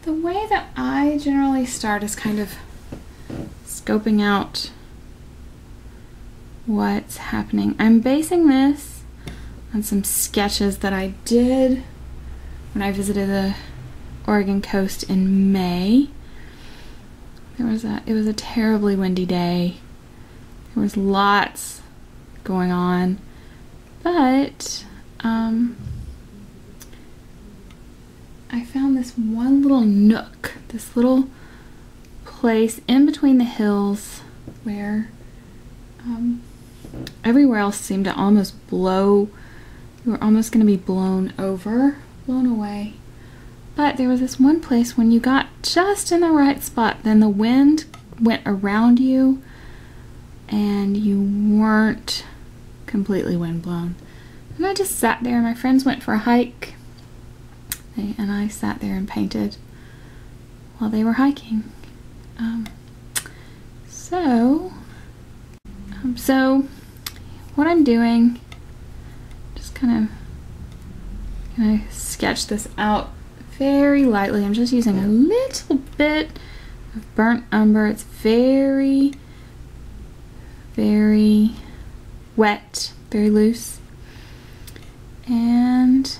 the way that I generally start is kind of scoping out what's happening. I'm basing this on some sketches that I did when I visited the Oregon coast in May. It was a terribly windy day. There was lots going on, but I found this one little nook, this little place in between the hills where everywhere else seemed to almost blow. You were almost going to be blown away. But there was this one place when you got just in the right spot, then the wind went around you and you weren't completely windblown. And I just sat there. My friends went for a hike and I sat there and painted while they were hiking. So what I'm doing, just kind of gonna sketch this out very lightly. I'm just using a little bit of burnt umber. It's very, very wet, very loose. And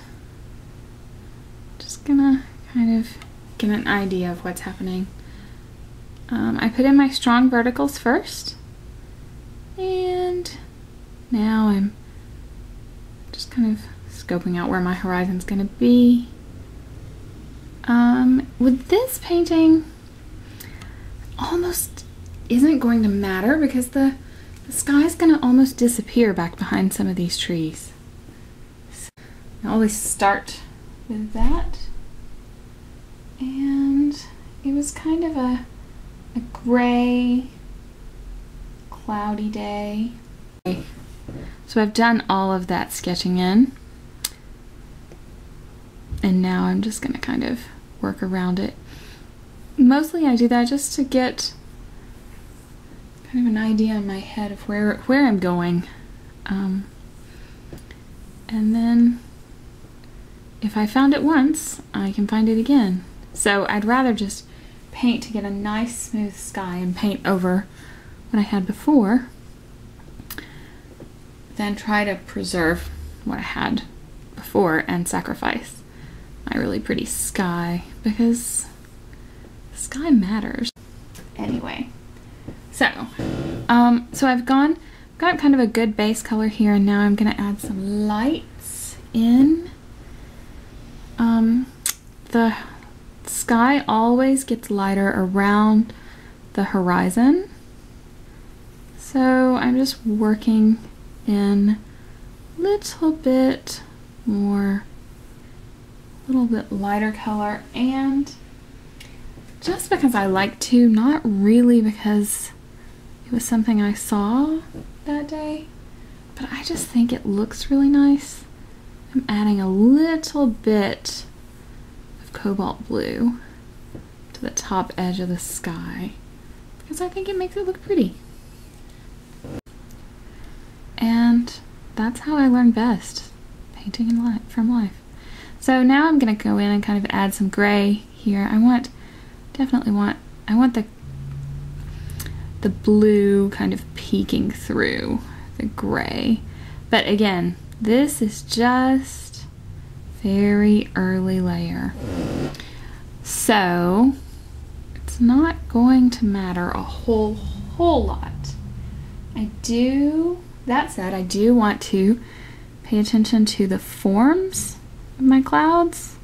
just gonna kind of get an idea of what's happening. I put in my strong verticals first, and now I'm just kind of scoping out where my horizon's gonna be. With this painting, almost isn't going to matter because the sky's gonna almost disappear back behind some of these trees. So I always start with that. And it was kind of a gray, cloudy day. So I've done all of that sketching in. And now I'm just gonna kind of work around it. Mostly I do that just to get kind of an idea in my head of where I'm going. And then if I found it once, I can find it again. So I'd rather just paint to get a nice smooth sky and paint over what I had before than try to preserve what I had before and sacrifice my really pretty sky, because the sky matters. Anyway, so I've got kind of a good base color here, and now I'm gonna add some lights in. The sky always gets lighter around the horizon, so I'm just working in a little bit more, a little bit lighter color, and just because I like to, not really because it was something I saw that day, but I just think it looks really nice. I'm adding a little bit of cobalt blue to the top edge of the sky because I think it makes it look pretty. And that's how I learn best, painting from life. So now I'm gonna go in and kind of add some gray here. I want the blue kind of peeking through the gray. But again, this is just very early layer. So it's not going to matter a whole lot. That said, I do want to pay attention to the forms of my clouds.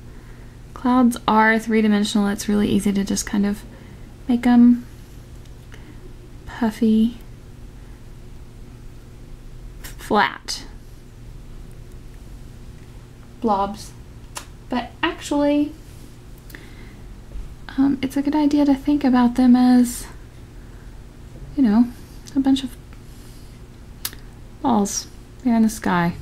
Clouds are three-dimensional. It's really easy to just kind of make them puffy, flat blobs. But actually, it's a good idea to think about them as, you know, a bunch of balls there in the sky.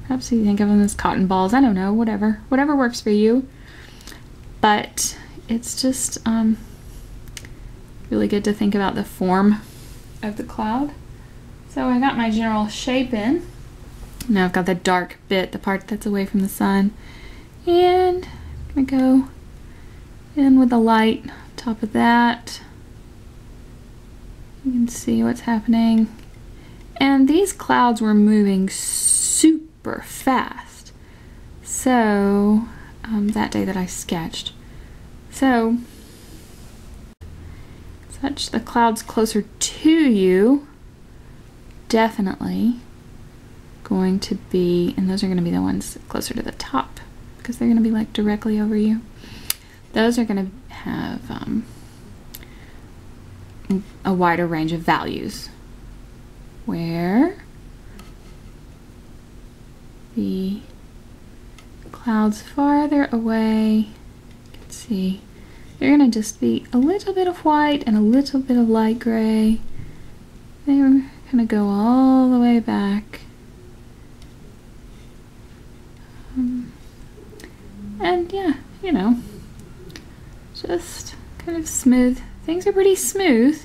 Perhaps you think of them as cotton balls. I don't know, whatever works for you. But it's just really good to think about the form of the cloud. So I got my general shape in. Now I've got the dark bit, the part that's away from the sun. And I'm gonna go in with the light on top of that. You can see what's happening. And these clouds were moving super fast. So, that day that I sketched. So, such the clouds closer to you, definitely going to be, and those are going to be the ones closer to the top because they're going to be like directly over you. Those are going to have a wider range of values, where the clouds farther away, you can see they're going to just be a little bit of white and a little bit of light gray. They're going to go all the way back. And yeah, you know, just kind of smooth. Things are pretty smooth,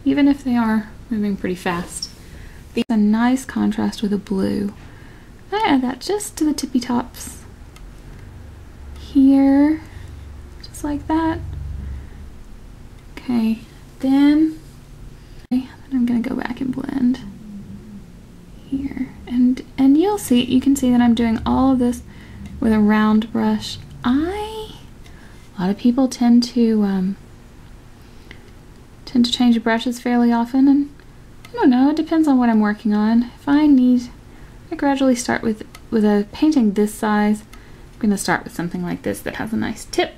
even if they are moving pretty fast. It's a nice contrast with the blue. I add that just to the tippy tops here, just like that. Okay, then I'm gonna go back and blend here, and you'll see, you can see that I'm doing all of this with a round brush. A lot of people tend to change brushes fairly often, and I don't know, it depends on what I'm working on. If I gradually start with a painting this size, I'm going to start with something like this that has a nice tip.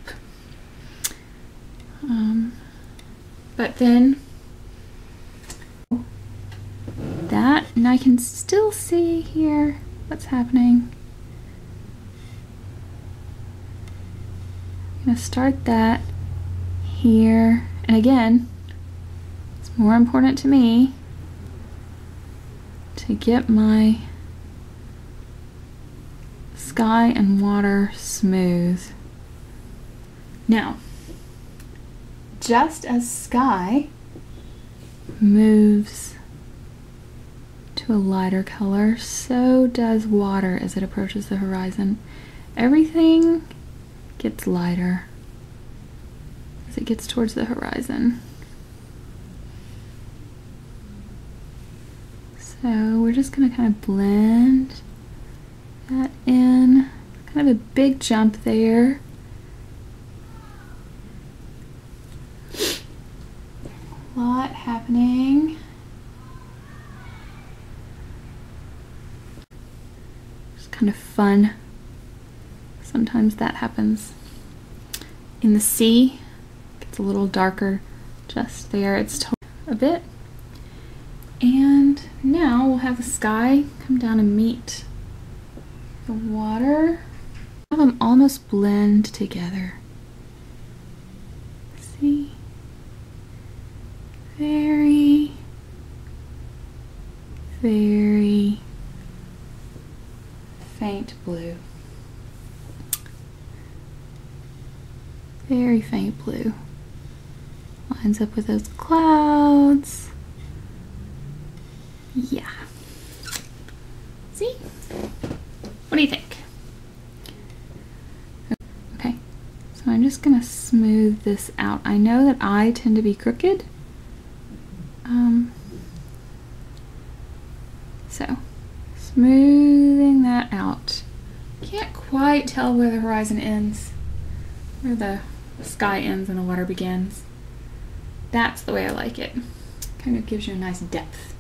But then that, and I can still see here what's happening. I'm going to start that here, and again, it's more important to me to get my sky and water smooth. Now, just as sky moves to a lighter color, so does water as it approaches the horizon. Everything gets lighter as it gets towards the horizon. So we're just going to kind of blend that in. Kind of a big jump there. A lot happening. It's kind of fun. Sometimes that happens. In the sea, it gets a little darker just there. It's a bit. And now we'll have the sky come down and meet the water. Have them almost blend together. See? Very, very faint blue. Very faint blue. Lines up with those clouds. Yeah. See? What do you think? Okay, so I'm just gonna smooth this out. I know that I tend to be crooked. So, smoothing that out. Can't quite tell where the horizon ends, where the sky ends and the water begins. That's the way I like it. Kind of gives you a nice depth.